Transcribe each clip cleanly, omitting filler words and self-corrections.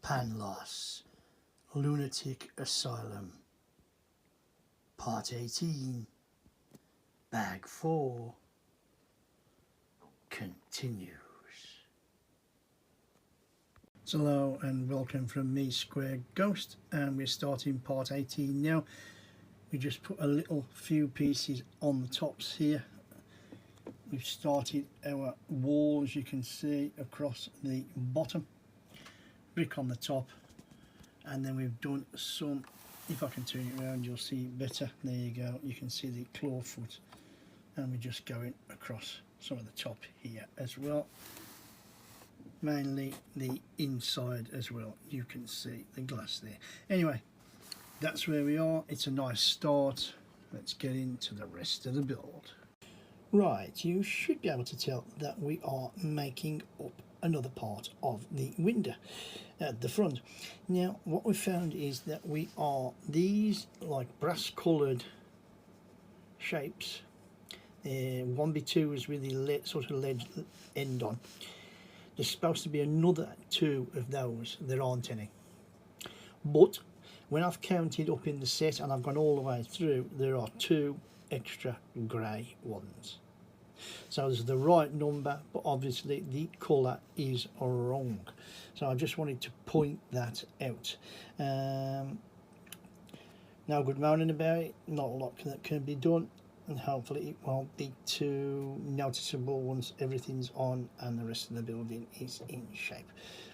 Panlos, Lunatic Asylum, Part 18, Bag 4, continues. Hello and welcome from me, Square Ghost, and we're starting Part 18 now. We just put a little few pieces on the tops here. We've started our wall, as you can see, across the bottom, brick on the top, and then we've done some, if I can turn it around you'll see it better, there you go, you can see the claw foot, and we're just going across some of the top here as well, mainly the inside as well, you can see the glass there. Anyway, that's where we are. It's a nice start. Let's get into the rest of the build. Right, you should be able to tell that we are making up another part of the window at the front. Now what we found is that we are these like brass coloured shapes, 1x2s with the sort of lead end on. There's supposed to be another 2 of those, there aren't any, but when I've counted up in the set and I've gone all the way through, there are 2 extra grey ones. So there's the right number, but obviously the colour is wrong. So I just wanted to point that out. No good moaning about it, not a lot that can be done, and hopefully it won't be too noticeable once everything's on and the rest of the building is in shape.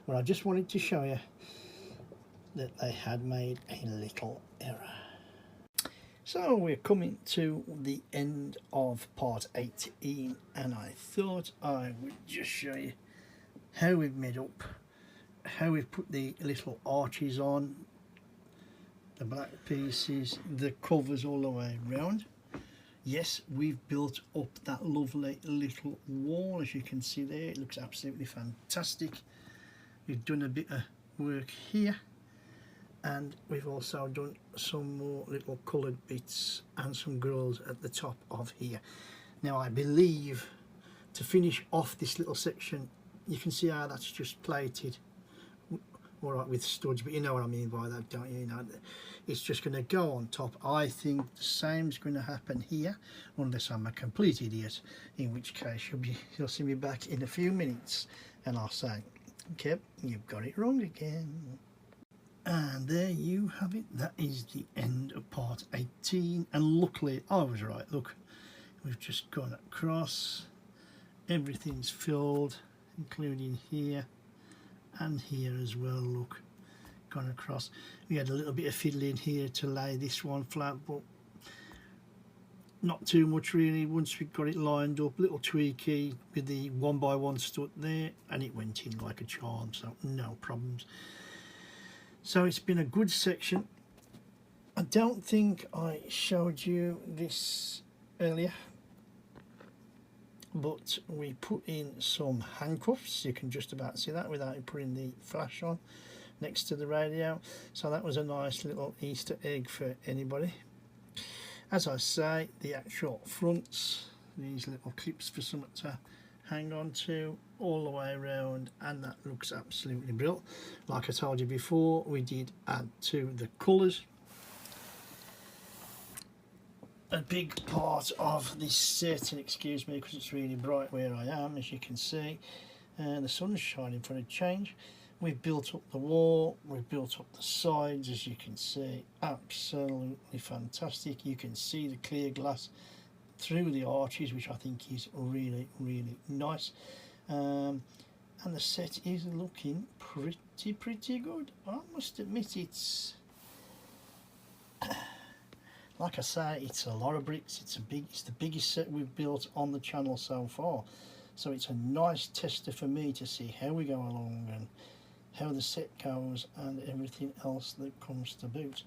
But I just wanted to show you that they had made a little error. So we're coming to the end of part 18, and I thought I would just show you how we've made up, how we've put the little arches on, the black pieces, the covers all the way around. Yes, we've built up that lovely little wall, as you can see there. It looks absolutely fantastic. We've done a bit of work here, and we've also done some more little coloured bits and some grills at the top of here. Now I believe to finish off this little section, you can see how that's just plated, all right, with studs, but you know what I mean by that, don't you? You know, it's just going to go on top. I think the same's going to happen here, unless I'm a complete idiot, in which case you'll see me back in a few minutes and I'll say, okay, you've got it wrong again. And there you have it. That is the end of part 18, and luckily I was right. Look, we've just gone across, everything's filled, including here and here as well. Look, gone across. We had a little bit of fiddling here to lay this one flat, but not too much really. Once we got it lined up, little tweaky with the 1x1 stud there, and it went in like a charm, so no problems. So it's been a good section. I don't think I showed you this earlier, but we put in some handcuffs. You can just about see that without putting the flash on next to the radio. So that was a nice little Easter egg for anybody. As I say, the actual fronts, these little clips for something to hang on to all the way around, and that looks absolutely brilliant. Like I told you before, we did add to the colours. A big part of this set, and excuse me because it's really bright where I am, as you can see, and the sun's shining for a change. We've built up the wall, we've built up the sides, as you can see, absolutely fantastic. You can see the clear glass through the arches, which I think is really nice, and the set is looking pretty good. I must admit, it's like I say, it's a lot of bricks. It's the biggest set we've built on the channel so far, so it's a nice tester for me to see how we go along and how the set goes and everything else that comes to boot.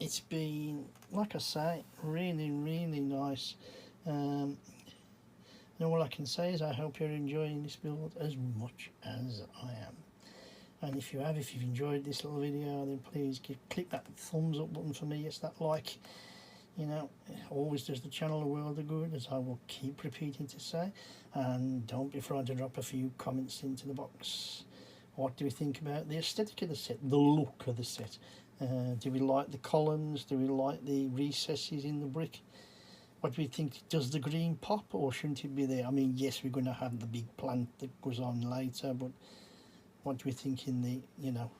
It's been, like I say, really nice. And all I can say is I hope you're enjoying this build as much as I am. And if you've enjoyed this little video, then please click that thumbs up button for me. It's that like. You know, it always does the channel a world of good, as I will keep repeating to say. And don't be afraid to drop a few comments into the box. What do we think about the aesthetic of the set, the look of the set? Do we like the columns? Do we like the recesses in the brick? What do we think? Does the green pop, or shouldn't it be there? I mean, yes, we're going to have the big plant that goes on later, but what do we think in the, you know,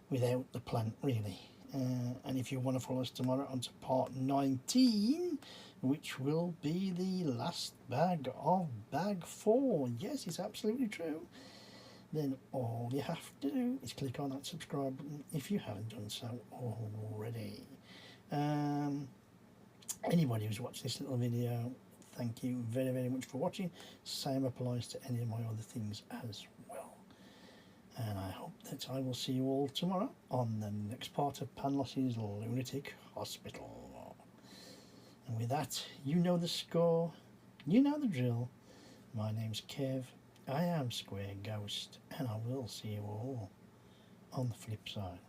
without the plant, really? And if you want to follow us tomorrow onto part 19, which will be the last bag of bag 4. Yes, it's absolutely true. Then all you have to do is click on that subscribe button if you haven't done so already. Anybody who's watched this little video, thank you very, very much for watching. Same applies to any of my other things as well. And I hope that I will see you all tomorrow on the next part of Panlos' Lunatic Hospital. And with that, you know the score, you know the drill. My name's Kev, I am Square Ghost, and I will see you all on the flip side.